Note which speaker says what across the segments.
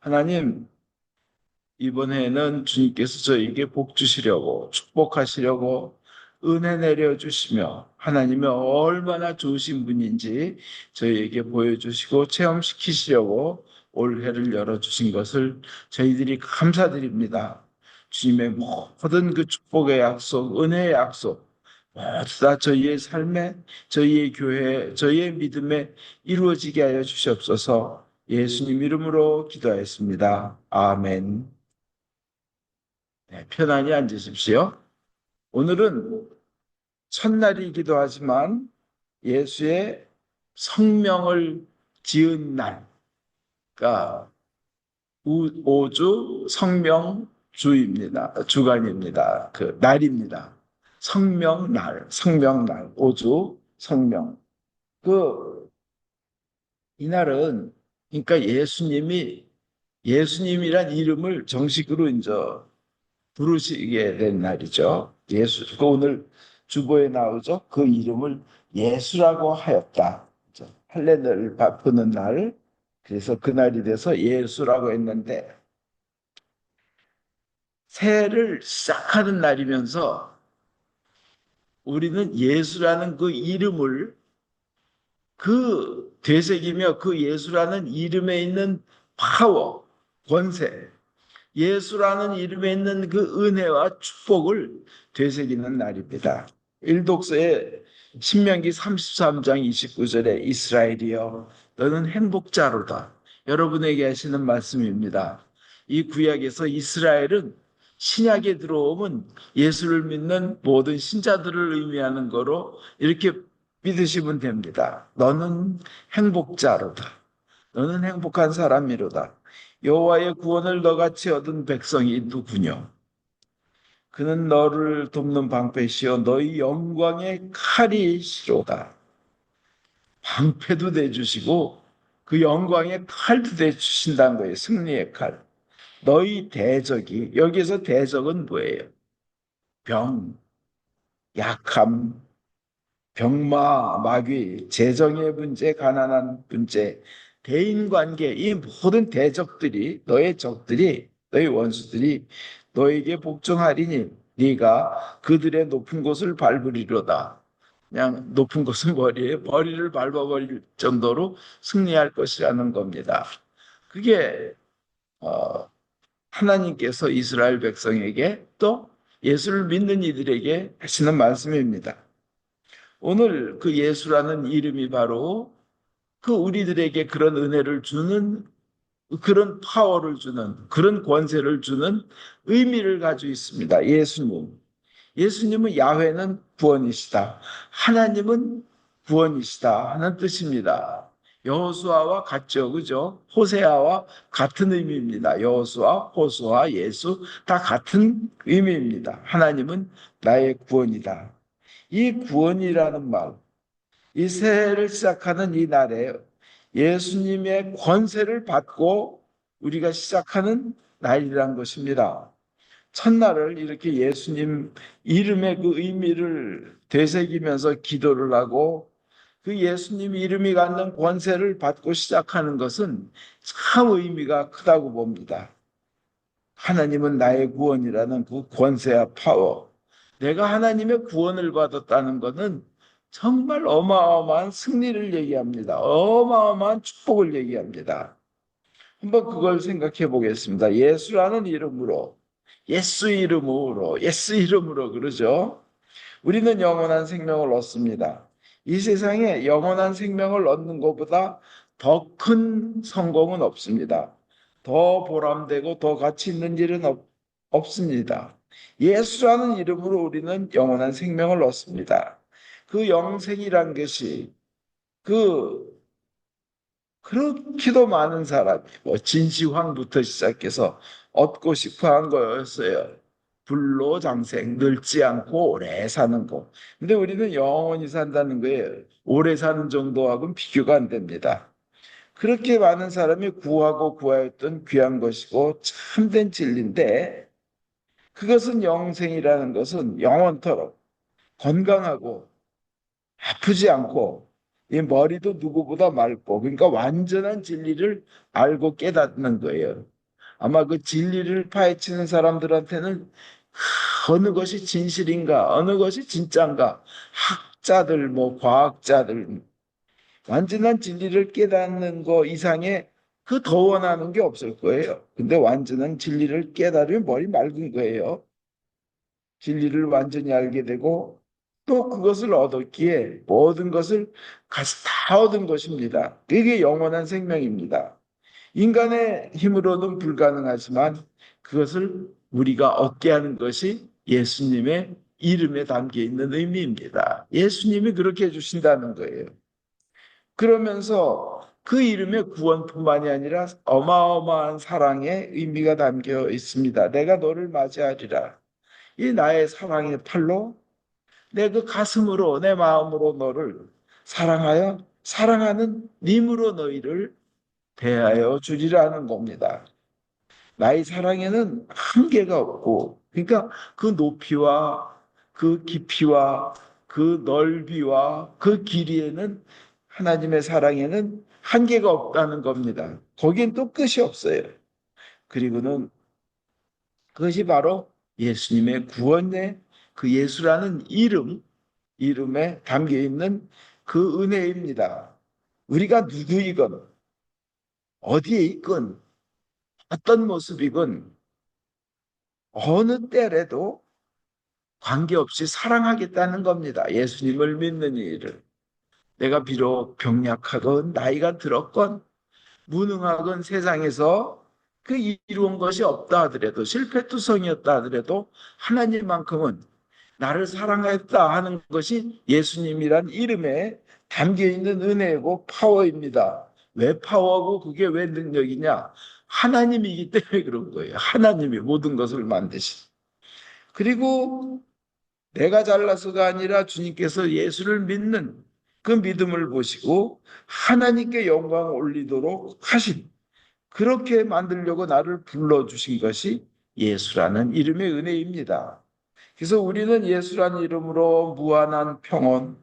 Speaker 1: 하나님, 이번에는 주님께서 저에게 복 주시려고, 축복하시려고 은혜 내려주시며 하나님이 얼마나 좋으신 분인지 저희에게 보여주시고 체험시키시려고 올해를 열어주신 것을 저희들이 감사드립니다. 주님의 모든 그 축복의 약속, 은혜의 약속, 모두 다 저희의 삶에, 저희의 교회에, 저희의 믿음에 이루어지게 하여 주시옵소서. 예수님 이름으로 기도하였습니다. 아멘. 네, 편안히 앉으십시오. 오늘은 첫날이기도 하지만 예수의 성명을 지은 날, 그러니까 오주 성명주입니다. 주간입니다. 그 날입니다. 성명날, 성명날, 오주 성명. 그 이날은 그러니까 예수님이란 이름을 정식으로 이제 부르시게 된 날이죠. 예수. 그 오늘 주보에 나오죠. 그 이름을 예수라고 하였다. 할례를 베푸는 날. 그래서 그날이 돼서 예수라고 했는데 새해를 시작하는 날이면서 우리는 예수라는 그 이름을 그 되새기며 그 예수라는 이름에 있는 파워, 권세, 예수라는 이름에 있는 그 은혜와 축복을 되새기는 날입니다. 일독서의 신명기 33장 29절에 이스라엘이여 너는 행복자로다. 여러분에게 하시는 말씀입니다. 이 구약에서 이스라엘은 신약에 들어오면 예수를 믿는 모든 신자들을 의미하는 거로 이렇게 믿으시면 됩니다. 너는 행복자로다. 너는 행복한 사람이로다. 여호와의 구원을 너같이 얻은 백성이 누구뇨? 그는 너를 돕는 방패시요 너희 영광의 칼이시로다. 방패도 내주시고 그 영광의 칼도 내주신다는 거예요. 승리의 칼. 너희 대적이 여기서 대적은 뭐예요? 병, 약함, 병마, 마귀, 재정의 문제, 가난한 문제, 대인관계, 이 모든 대적들이 너의 적들이 너의 원수들이 너에게 복종하리니 네가 그들의 높은 곳을 밟으리로다. 그냥 높은 곳은 머리를 밟아버릴 정도로 승리할 것이라는 겁니다. 그게 어, 하나님께서 이스라엘 백성에게 또 예수를 믿는 이들에게 하시는 말씀입니다. 오늘 그 예수라는 이름이 바로 그 우리들에게 그런 은혜를 주는 그런 파워를 주는 그런 권세를 주는 의미를 가지고 있습니다. 예수님. 예수님은 야훼는 구원이시다. 하나님은 구원이시다 하는 뜻입니다. 여호수아와 같죠. 그죠? 호세아와 같은 의미입니다. 여호수아, 호수아, 예수 다 같은 의미입니다. 하나님은 나의 구원이다. 이 구원이라는 말, 이 새해를 시작하는 이 날에 예수님의 권세를 받고 우리가 시작하는 날이란 것입니다. 첫날을 이렇게 예수님 이름의 그 의미를 되새기면서 기도를 하고 그 예수님 이름이 갖는 권세를 받고 시작하는 것은 참 의미가 크다고 봅니다. 하나님은 나의 구원이라는 그 권세와 파워. 내가 하나님의 구원을 받았다는 것은 정말 어마어마한 승리를 얘기합니다. 어마어마한 축복을 얘기합니다. 한번 그걸 생각해 보겠습니다. 예수라는 이름으로, 예수 이름으로 그러죠. 우리는 영원한 생명을 얻습니다. 이 세상에 영원한 생명을 얻는 것보다 더 큰 성공은 없습니다. 더 보람되고 더 가치 있는 일은 없습니다. 예수라는 이름으로 우리는 영원한 생명을 얻습니다. 그 영생이란 것이 그 그렇게도 많은 사람이 뭐 진시황부터 시작해서 얻고 싶어 한 거였어요. 불로장생, 늙지 않고 오래 사는 거. 근데 우리는 영원히 산다는 거예요. 오래 사는 정도하고는 비교가 안 됩니다. 그렇게 많은 사람이 구하고 구하였던 귀한 것이고 참된 진리인데 그것은 영생이라는 것은 영원토록 건강하고 아프지 않고 이 머리도 누구보다 맑고 그러니까 완전한 진리를 알고 깨닫는 거예요. 아마 그 진리를 파헤치는 사람들한테는 어느 것이 진실인가, 어느 것이 진짜인가, 학자들, 뭐 과학자들, 완전한 진리를 깨닫는 거 이상의 그 더 원하는 게 없을 거예요. 근데 완전한 진리를 깨달으면 머리 맑은 거예요. 진리를 완전히 알게 되고 또 그것을 얻었기에 모든 것을 같이 다 얻은 것입니다. 그게 영원한 생명입니다. 인간의 힘으로는 불가능하지만 그것을 우리가 얻게 하는 것이 예수님의 이름에 담겨 있는 의미입니다. 예수님이 그렇게 해주신다는 거예요. 그러면서 그 이름에 구원뿐만이 아니라 어마어마한 사랑의 의미가 담겨 있습니다. 내가 너를 맞이하리라. 이 나의 사랑의 팔로 내 그 가슴으로 내 마음으로 너를 사랑하여 사랑하는 님으로 너희를 대하여 주리라는 겁니다. 나의 사랑에는 한계가 없고 그러니까 그 높이와 그 깊이와 그 넓이와 그 길이에는 하나님의 사랑에는 한계가 없다는 겁니다. 거긴 또 끝이 없어요. 그리고는 그것이 바로 예수님의 구원의 그 예수라는 이름에 담겨 있는 그 은혜입니다. 우리가 누구이건 어디에 있건 어떤 모습이건 어느 때라도 관계없이 사랑하겠다는 겁니다. 예수님을 믿는 이를. 내가 비록 병약하건 나이가 들었건 무능하건 세상에서 그 이루은 것이 없다 하더라도 실패투성이었다 하더라도 하나님만큼은 나를 사랑했다 하는 것이 예수님이란 이름에 담겨 있는 은혜고 파워입니다. 왜 파워고 그게 왜 능력이냐? 하나님이기 때문에 그런 거예요. 하나님이 모든 것을 만드신. 그리고 내가 잘나서가 아니라 주님께서 예수를 믿는 그 믿음을 보시고 하나님께 영광 올리도록 하신 그렇게 만들려고 나를 불러주신 것이 예수라는 이름의 은혜입니다. 그래서 우리는 예수라는 이름으로 무한한 평온,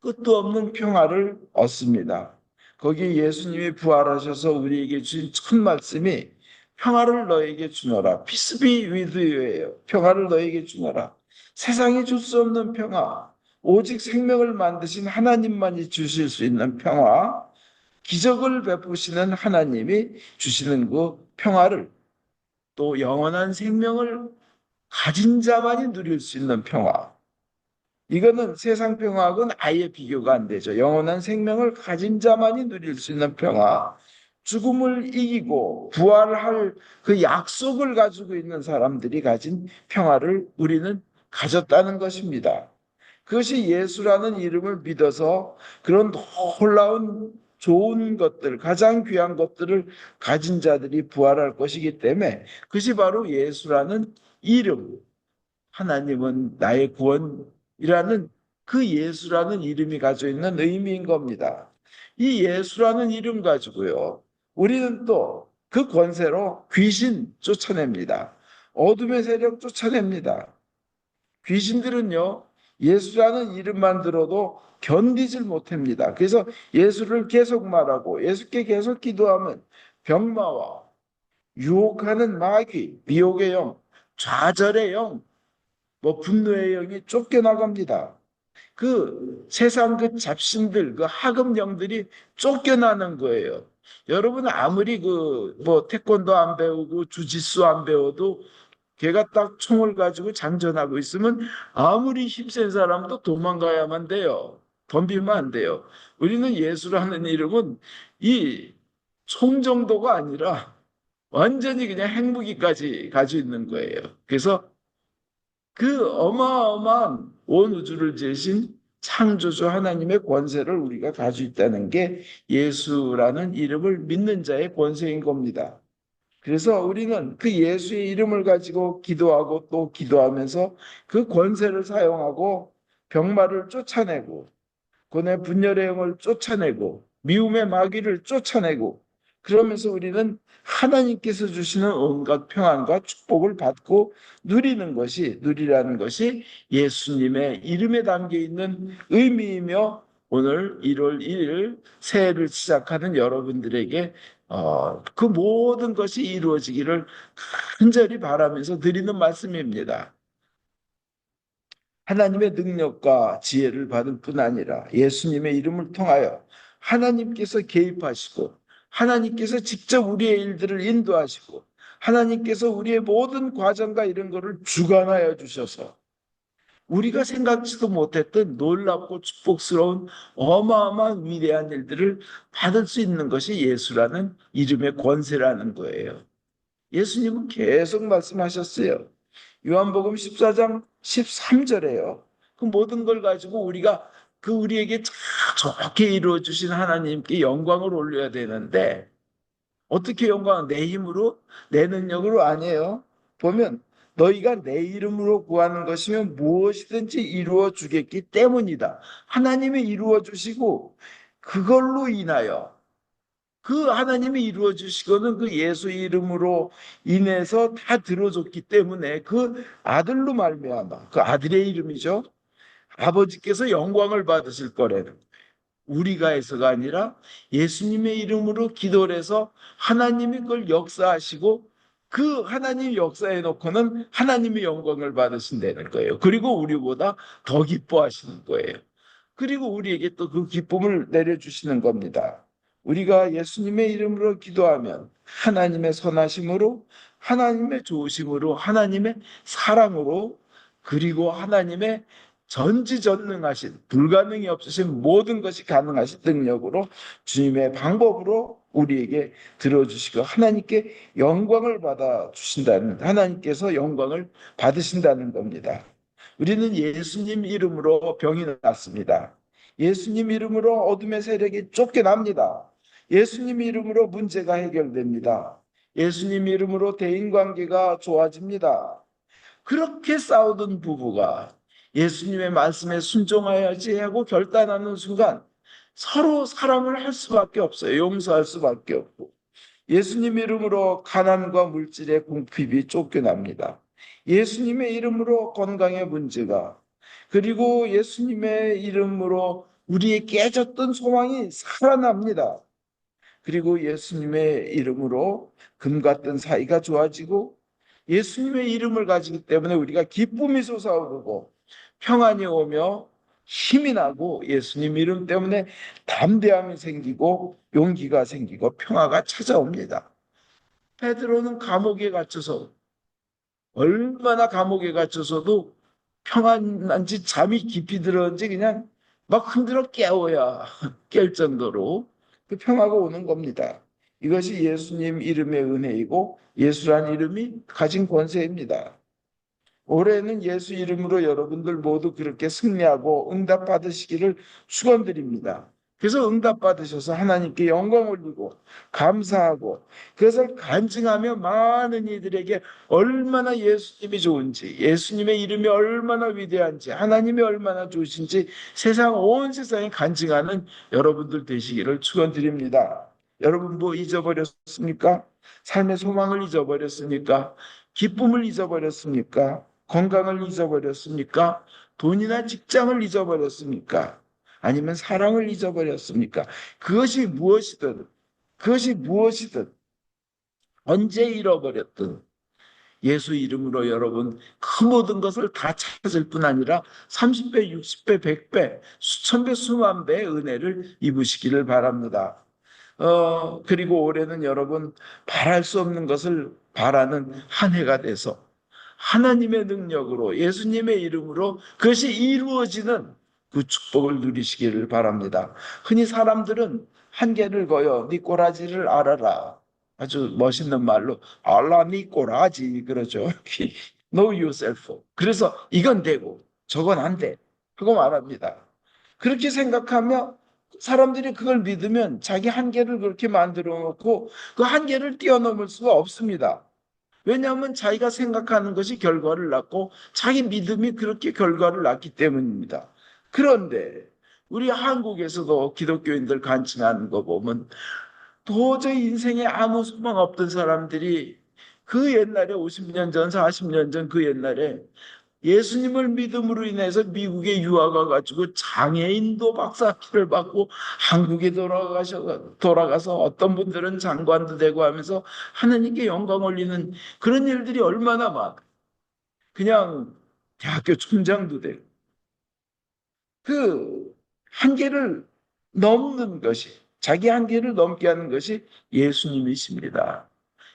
Speaker 1: 끝도 없는 평화를 얻습니다. 거기 예수님이 부활하셔서 우리에게 주신 첫 말씀이 평화를 너에게 주노라. Peace be with you예요. 평화를 너에게 주노라. 세상이 줄 수 없는 평화, 오직 생명을 만드신 하나님만이 주실 수 있는 평화, 기적을 베푸시는 하나님이 주시는 그 평화를 또 영원한 생명을 가진 자만이 누릴 수 있는 평화. 이거는 세상 평화하고는 아예 비교가 안 되죠. 영원한 생명을 가진 자만이 누릴 수 있는 평화. 죽음을 이기고 부활할 그 약속을 가지고 있는 사람들이 가진 평화를 우리는 가졌다는 것입니다. 그것이 예수라는 이름을 믿어서 그런 놀라운 좋은 것들, 가장 귀한 것들을 가진 자들이 부활할 것이기 때문에 그것이 바로 예수라는 이름, 하나님은 나의 구원이라는 그 예수라는 이름이 가지고 있는 의미인 겁니다. 이 예수라는 이름 가지고요. 우리는 또 그 권세로 귀신 쫓아냅니다. 어둠의 세력 쫓아냅니다. 귀신들은요, 예수라는 이름만 들어도 견디질 못합니다. 그래서 예수를 계속 말하고 예수께 계속 기도하면 병마와 유혹하는 마귀, 미혹의 영, 좌절의 영, 뭐 분노의 영이 쫓겨나갑니다. 그 세상 그 잡신들, 그 하급 영들이 쫓겨나는 거예요. 여러분 아무리 그 뭐 태권도 안 배우고 주짓수 안 배워도 걔가 딱 총을 가지고 장전하고 있으면 아무리 힘센 사람도 도망가야만 돼요. 덤비면 안 돼요. 우리는 예수라는 이름은 이 총 정도가 아니라 완전히 그냥 핵무기까지 가지고 있는 거예요. 그래서 그 어마어마한 온 우주를 지으신 창조주 하나님의 권세를 우리가 가지고 있다는 게 예수라는 이름을 믿는 자의 권세인 겁니다. 그래서 우리는 그 예수의 이름을 가지고 기도하고 또 기도하면서 그 권세를 사용하고 병마를 쫓아내고 고뇌 분열의 영을 쫓아내고 미움의 마귀를 쫓아내고 그러면서 우리는 하나님께서 주시는 온갖 평안과 축복을 받고 누리라는 것이 예수님의 이름에 담겨 있는 의미이며 오늘 1월 1일 새해를 시작하는 여러분들에게 그 모든 것이 이루어지기를 간절히 바라면서 드리는 말씀입니다. 하나님의 능력과 지혜를 받을 뿐 아니라 예수님의 이름을 통하여 하나님께서 개입하시고 하나님께서 직접 우리의 일들을 인도하시고 하나님께서 우리의 모든 과정과 이런 것을 주관하여 주셔서 우리가 생각지도 못했던 놀랍고 축복스러운 어마어마한 위대한 일들을 받을 수 있는 것이 예수라는 이름의 권세라는 거예요. 예수님은 계속 말씀하셨어요. 요한복음 14장 13절에요. 그 모든 걸 가지고 우리가 그 우리에게 참 좋게 이루어 주신 하나님께 영광을 올려야 되는데 어떻게 영광? 내 힘으로 내 능력으로 아니에요. 보면 너희가 내 이름으로 구하는 것이면 무엇이든지 이루어 주겠기 때문이다. 하나님이 이루어 주시고 그걸로 인하여 그 하나님이 이루어 주시고는 그 예수 이름으로 인해서 다 들어줬기 때문에 그 아들로 말미암아 그 아들의 이름이죠. 아버지께서 영광을 받으실 거래는 우리가 해서가 아니라 예수님의 이름으로 기도를 해서 하나님이 그걸 역사하시고 그 하나님 역사해 놓고는 하나님의 영광을 받으신다는 거예요. 그리고 우리보다 더 기뻐하시는 거예요. 그리고 우리에게 또 그 기쁨을 내려주시는 겁니다. 우리가 예수님의 이름으로 기도하면 하나님의 선하심으로, 하나님의 좋으심으로, 하나님의 사랑으로, 그리고 하나님의 전지전능하신, 불가능이 없으신 모든 것이 가능하신 능력으로 주님의 방법으로 우리에게 들어주시고 하나님께 영광을 받아 주신다는, 하나님께서 영광을 받으신다는 겁니다. 우리는 예수님 이름으로 병이 났습니다. 예수님 이름으로 어둠의 세력이 쫓겨납니다. 예수님 이름으로 문제가 해결됩니다. 예수님 이름으로 대인관계가 좋아집니다. 그렇게 싸우던 부부가 예수님의 말씀에 순종하여야지 하고 결단하는 순간 서로 사랑을 할 수밖에 없어요. 용서할 수밖에 없고. 예수님 이름으로 가난과 물질의 궁핍이 쫓겨납니다. 예수님의 이름으로 건강의 문제가, 그리고 예수님의 이름으로 우리의 깨졌던 소망이 살아납니다. 그리고 예수님의 이름으로 금 같은 사이가 좋아지고 예수님의 이름을 가지기 때문에 우리가 기쁨이 솟아오르고 평안이 오며 힘이 나고 예수님 이름 때문에 담대함이 생기고 용기가 생기고 평화가 찾아옵니다. 베드로는 감옥에 갇혀서 얼마나 감옥에 갇혀서도 평안한지 잠이 깊이 들었는지 그냥 막 흔들어 깨워야 깰 정도로 그 평화가 오는 겁니다. 이것이 예수님 이름의 은혜이고 예수란 이름이 가진 권세입니다. 올해는 예수 이름으로 여러분들 모두 그렇게 승리하고 응답 받으시기를 축원드립니다. 그래서 응답 받으셔서 하나님께 영광 올리고 감사하고 그것을 간증하며 많은 이들에게 얼마나 예수님이 좋은지, 예수님의 이름이 얼마나 위대한지, 하나님이 얼마나 좋으신지 세상 온 세상에 간증하는 여러분들 되시기를 축원드립니다. 여러분 뭐 잊어버렸습니까? 삶의 소망을 잊어버렸습니까? 기쁨을 잊어버렸습니까? 건강을 잊어버렸습니까? 돈이나 직장을 잊어버렸습니까? 아니면 사랑을 잊어버렸습니까? 그것이 무엇이든, 그것이 무엇이든, 언제 잃어버렸든, 예수 이름으로 여러분 그 모든 것을 다 찾을 뿐 아니라 30배, 60배, 100배, 수천 배, 수만 배의 은혜를 입으시기를 바랍니다. 그리고 올해는 여러분 바랄 수 없는 것을 바라는 한 해가 돼서 하나님의 능력으로 예수님의 이름으로 그것이 이루어지는 그 축복을 누리시기를 바랍니다. 흔히 사람들은 한계를 거여 네 꼬라지를 알아라. 아주 멋있는 말로 알라 네 꼬라지 그러죠. Know yourself. 그래서 이건 되고 저건 안 돼. 그거 말합니다. 그렇게 생각하며 사람들이 그걸 믿으면 자기 한계를 그렇게 만들어 놓고 그 한계를 뛰어넘을 수가 없습니다. 왜냐하면 자기가 생각하는 것이 결과를 낳고 자기 믿음이 그렇게 결과를 낳기 때문입니다. 그런데 우리 한국에서도 기독교인들 간증하는 거 보면 도저히 인생에 아무 소망 없던 사람들이 그 옛날에 50년 전, 40년 전 그 옛날에 예수님을 믿음으로 인해서 미국에 유학 가가지고 장애인도 박사학위를 받고 한국에 돌아가서 어떤 분들은 장관도 되고 하면서 하나님께 영광 올리는 그런 일들이 얼마나 많아. 그냥 대학교 총장도 되고. 그 한계를 넘는 것이, 자기 한계를 넘게 하는 것이 예수님이십니다.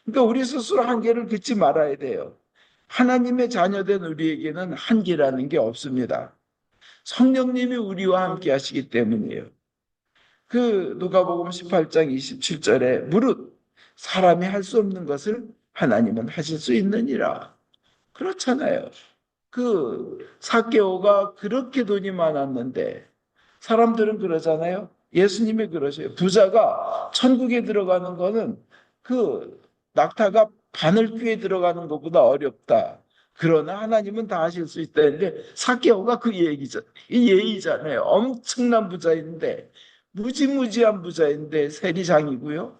Speaker 1: 그러니까 우리 스스로 한계를 긋지 말아야 돼요. 하나님의 자녀된 우리에게는 한계라는 게 없습니다. 성령님이 우리와 함께 하시기 때문이에요. 그 누가복음 18장 27절에 무릇 사람이 할 수 없는 것을 하나님은 하실 수 있느니라. 그렇잖아요. 그 삭개오가 그렇게 돈이 많았는데 사람들은 그러잖아요. 예수님이 그러셔요. 부자가 천국에 들어가는 거는 그 낙타가 바늘귀에 들어가는 것보다 어렵다. 그러나 하나님은 다 하실 수 있다 했는데 삭개오가 그 얘기죠. 이 예의잖아요. 엄청난 부자인데 무지무지한 부자인데 세리장이고요.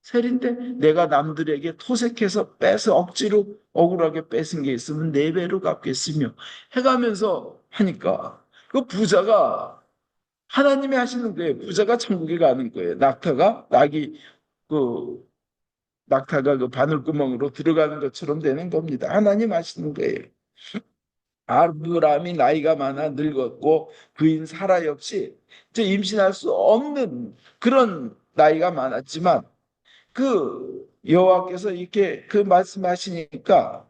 Speaker 1: 셀인데 내가 남들에게 토색해서 빼서 억지로 억울하게 뺏은 게 있으면 네 배로 갚겠으며 해가면서 하니까 그 부자가 하나님이 하시는 거예요. 부자가 천국에 가는 거예요. 그 낙타가 그 바늘구멍으로 들어가는 것처럼 되는 겁니다. 하나님 하시는 거예요. 아브라함이 나이가 많아 늙었고 부인 사라 역시 이제 임신할 수 없는 그런 나이가 많았지만 그 여호와께서 이렇게 그 말씀하시니까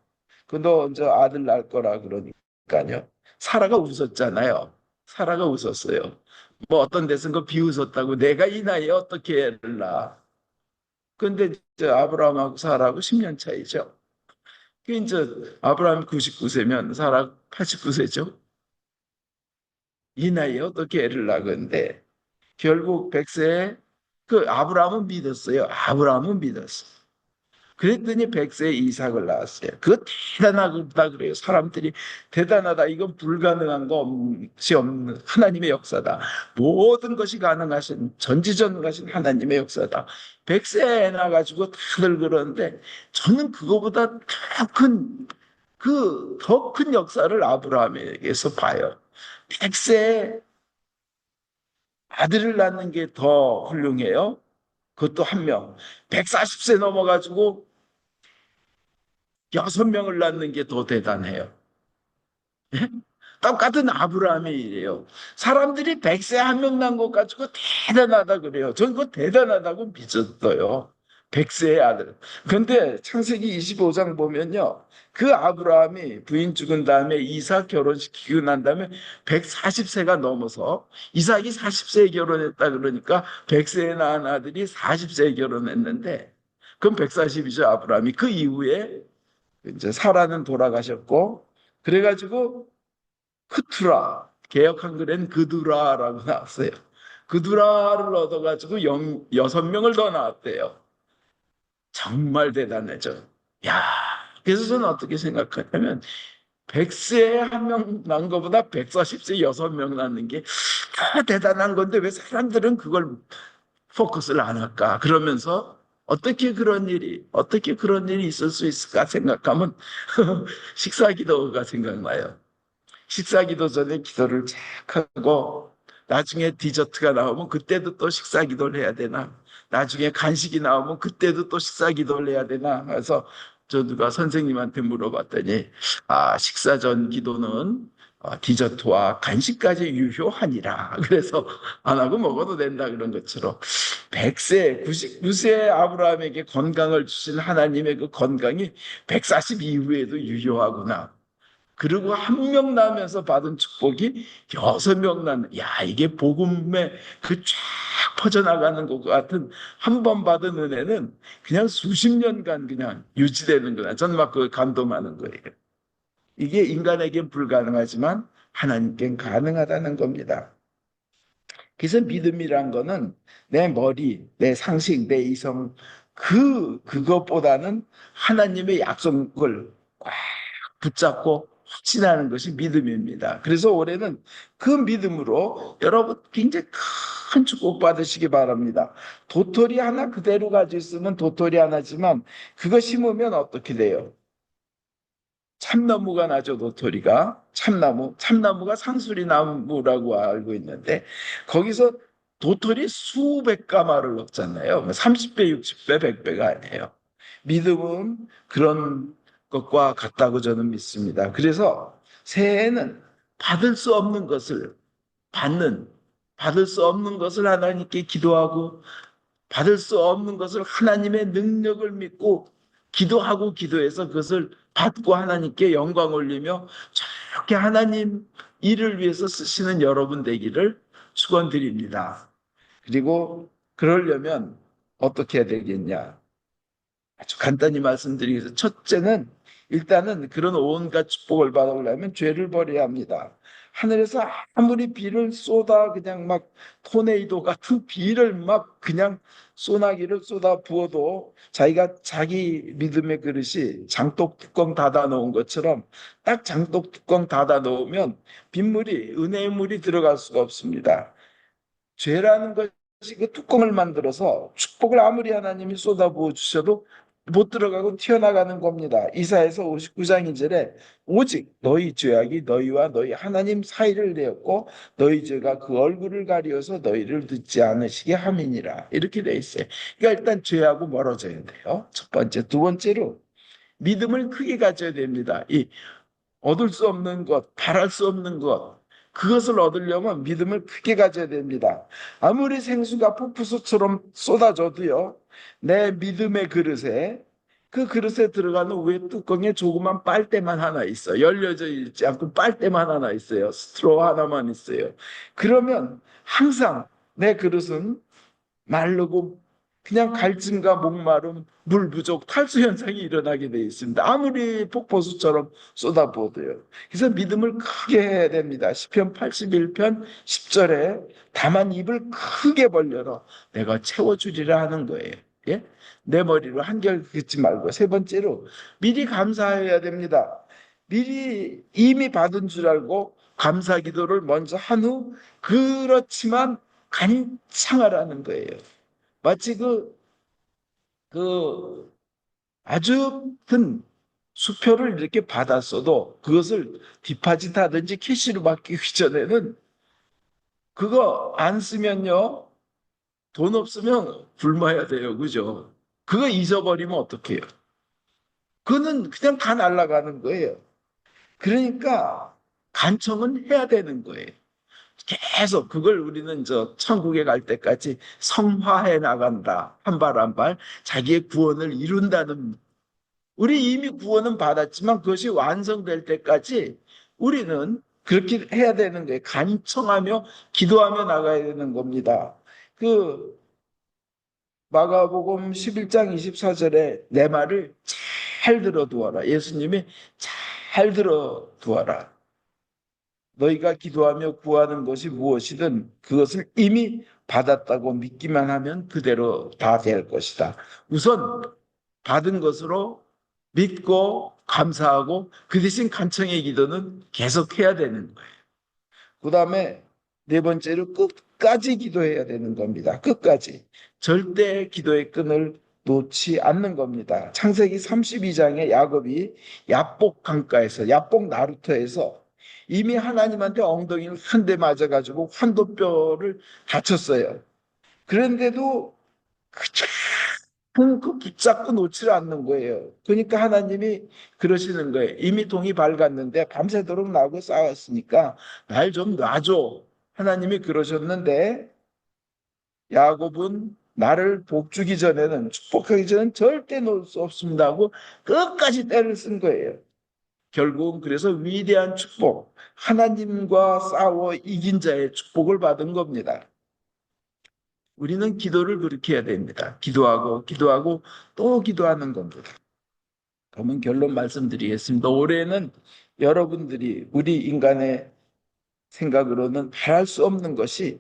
Speaker 1: 그 너 이제 아들 낳을 거라 그러니까요. 사라가 웃었잖아요. 사라가 웃었어요. 뭐 어떤 데서는 그 비웃었다고 내가 이 나이에 어떻게 애를 낳아. 근데 이제 아브라함하고 사라하고 10년 차이죠. 그 이제 아브라함이 99세면 사라 89세죠. 이 나이에 어떻게 애를 낳건데 결국 100세에 그 아브라함은 믿었어요. 아브라함은 믿었어. 그랬더니 100세에 이삭을 낳았어요. 그거 대단하다 그래요. 사람들이 대단하다. 이건 불가능한 것이 없는 하나님의 역사다. 모든 것이 가능하신 전지전능하신 하나님의 역사다. 100세에 애 낳아가지고 다들 그러는데 저는 그거보다 더 큰 역사를 아브라함에게서 봐요. 100세에 아들을 낳는 게 더 훌륭해요. 그것도 한 명. 140세 넘어가지고 6명을 낳는 게 더 대단해요. 예? 똑같은 아브라함의 일이에요. 사람들이 100세 한 명 낳은 것 가지고 대단하다 그래요. 저는 그거 대단하다고 믿었어요. 100세의 아들. 근데 창세기 25장 보면요. 그 아브라함이 부인 죽은 다음에 이삭 결혼시키고 난 다음에 140세가 넘어서 이삭이 40세에 결혼했다 그러니까 100세에 낳은 아들이 40세에 결혼했는데 그럼 140이죠, 아브라함이. 그 이후에 이제 사라는 돌아가셨고 그래가지고 크투라 개역 한글엔 그두라라고 나왔어요. 그두라를 얻어가지고 6명을 더 낳았대요. 정말 대단하죠. 야, 그래서 저는 어떻게 생각하냐면 100세에 한 명 낳은 것보다 140세 6명 낳는 게 더 대단한 건데 왜 사람들은 그걸 포커스를 안 할까? 그러면서 어떻게 그런 일이 있을 수 있을까 생각하면 식사기도가 생각나요. 식사기도 전에 기도를 착 하고 나중에 디저트가 나오면 그때도 또 식사기도를 해야 되나? 나중에 간식이 나오면 그때도 또 식사기도를 해야 되나? 그래서 저 누가 선생님한테 물어봤더니 식사 전 기도는 디저트와 간식까지 유효하니라. 그래서 안 하고 먹어도 된다 그런 것처럼 100세, 99세 아브라함에게 건강을 주신 하나님의 그 건강이 140 이후에도 유효하구나. 그리고 한 명 나면서 받은 축복이 6명 나는, 야, 이게 복음의 그 쫙 퍼져나가는 것 같은 한 번 받은 은혜는 그냥 수십 년간 그냥 유지되는 거야. 저는 막 그 감동하는 거예요. 이게 인간에겐 불가능하지만 하나님께는 가능하다는 겁니다. 그래서 믿음이란 거는 내 머리, 내 상식, 내 이성, 그것보다는 하나님의 약속을 꽉 붙잡고 확신하는 것이 믿음입니다. 그래서 올해는 그 믿음으로 여러분 굉장히 큰 축복 받으시기 바랍니다. 도토리 하나 그대로 가지고 있으면 도토리 하나지만 그거 심으면 어떻게 돼요? 참나무가 나죠, 도토리가. 참나무가 상수리 나무라고 알고 있는데, 거기서 도토리 수백 가마를 넣잖아요. 30배, 60배, 100배가 아니에요. 믿음은 그런 것과 같다고 저는 믿습니다. 그래서 새해에는 받을 수 없는 것을 받는, 받을 수 없는 것을 하나님께 기도하고, 받을 수 없는 것을 하나님의 능력을 믿고 기도하고 기도해서 그것을 받고 하나님께 영광 올리며 저렇게 하나님 일을 위해서 쓰시는 여러분 되기를 축원드립니다. 그리고 그러려면 어떻게 해야 되겠냐? 아주 간단히 말씀드리겠습니다. 첫째는 일단은 그런 온갖 축복을 받으려면 죄를 버려야 합니다. 하늘에서 아무리 비를 쏟아 그냥 막 토네이도 같은 비를 막 그냥 소나기를 쏟아 부어도 자기가 자기 믿음의 그릇이 장독 뚜껑 닫아 놓은 것처럼 딱 장독 뚜껑 닫아 놓으면 빗물이 은혜의 물이 들어갈 수가 없습니다. 죄라는 것이 그 뚜껑을 만들어서 축복을 아무리 하나님이 쏟아부어 주셔도 못 들어가고 튀어나가는 겁니다. 이사야서 59장 2절에 오직 너희 죄악이 너희와 너희 하나님 사이를 내었고 너희 죄가 그 얼굴을 가리어서 너희를 듣지 않으시게 함이니라. 이렇게 돼 있어요. 그러니까 일단 죄하고 멀어져야 돼요. 첫 번째. 두 번째로 믿음을 크게 가져야 됩니다. 이 얻을 수 없는 것, 바랄 수 없는 것, 그것을 얻으려면 믿음을 크게 가져야 됩니다. 아무리 생수가 폭포수처럼 쏟아져도요, 내 믿음의 그릇에, 그 그릇에 들어가는 위에 뚜껑에 조그만 빨대만 하나 있어. 열려져 있지 않고 빨대만 하나 있어요. 스트로 하나만 있어요. 그러면 항상 내 그릇은 마르고 그냥 갈증과 목마름, 물 부족, 탈수 현상이 일어나게 돼 있습니다. 아무리 폭포수처럼 쏟아부어도요. 그래서 믿음을 크게 해야 됩니다. 시편 81편 10절에 다만 입을 크게 벌려라 내가 채워주리라 하는 거예요. 예? 내 머리로 한결 긋지 말고. 세 번째로 미리 감사해야 됩니다. 미리 이미 받은 줄 알고 감사 기도를 먼저 한 후 그렇지만 간청하라는 거예요. 마치 그 아주 큰 수표를 이렇게 받았어도 그것을 디파짓 하든지 캐시로 맡기기 전에는 그거 안 쓰면요. 돈 없으면 굶어야 돼요. 그죠? 그거 잊어버리면 어떡해요? 그거는 그냥 다 날아가는 거예요. 그러니까 간청은 해야 되는 거예요. 계속 그걸 우리는 저 천국에 갈 때까지 성화해 나간다. 한 발 한 발 자기의 구원을 이룬다는 우리 이미 구원은 받았지만 그것이 완성될 때까지 우리는 그렇게 해야 되는 거예요. 간청하며 기도하며 나가야 되는 겁니다. 그 마가복음 11장 24절에 내 말을 잘 들어두어라. 예수님이 잘 들어두어라. 너희가 기도하며 구하는 것이 무엇이든 그것을 이미 받았다고 믿기만 하면 그대로 다 될 것이다. 우선 받은 것으로 믿고 감사하고 그 대신 간청의 기도는 계속해야 되는 거예요. 그 다음에 네 번째로 끝까지 기도해야 되는 겁니다. 끝까지. 절대 기도의 끈을 놓지 않는 겁니다. 창세기 32장에 야곱이 야복 강가에서, 야복 나루터에서 이미 하나님한테 엉덩이를 한 대 맞아가지고 환도뼈를 다쳤어요. 그런데도 그 붙잡고 놓지를 않는 거예요. 그러니까 하나님이 그러시는 거예요. 이미 동이 밝았는데 밤새도록 나하고 싸웠으니까 날 좀 놔줘. 하나님이 그러셨는데 야곱은 나를 복주기 전에는 축복하기 전에는 절대 놓을 수 없습니다 하고 끝까지 때를 쓴 거예요. 결국은 그래서 위대한 축복, 하나님과 싸워 이긴 자의 축복을 받은 겁니다. 우리는 기도를 그렇게 해야 됩니다. 기도하고 기도하고 또 기도하는 겁니다. 그러면 결론 말씀드리겠습니다. 올해는 여러분들이 우리 인간의 생각으로는 바랄 수 없는 것이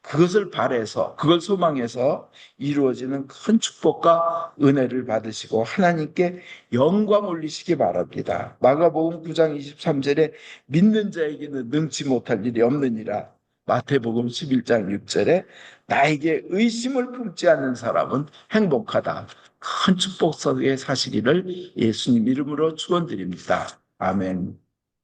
Speaker 1: 그것을 바래서 그걸 소망해서 이루어지는 큰 축복과 은혜를 받으시고 하나님께 영광 올리시기 바랍니다. 마가복음 9장 23절에 믿는 자에게는 능치 못할 일이 없느니라. 마태복음 11장 6절에 나에게 의심을 품지 않는 사람은 행복하다. 큰 축복 속에 사시기를 예수님 이름으로 축원드립니다. 아멘.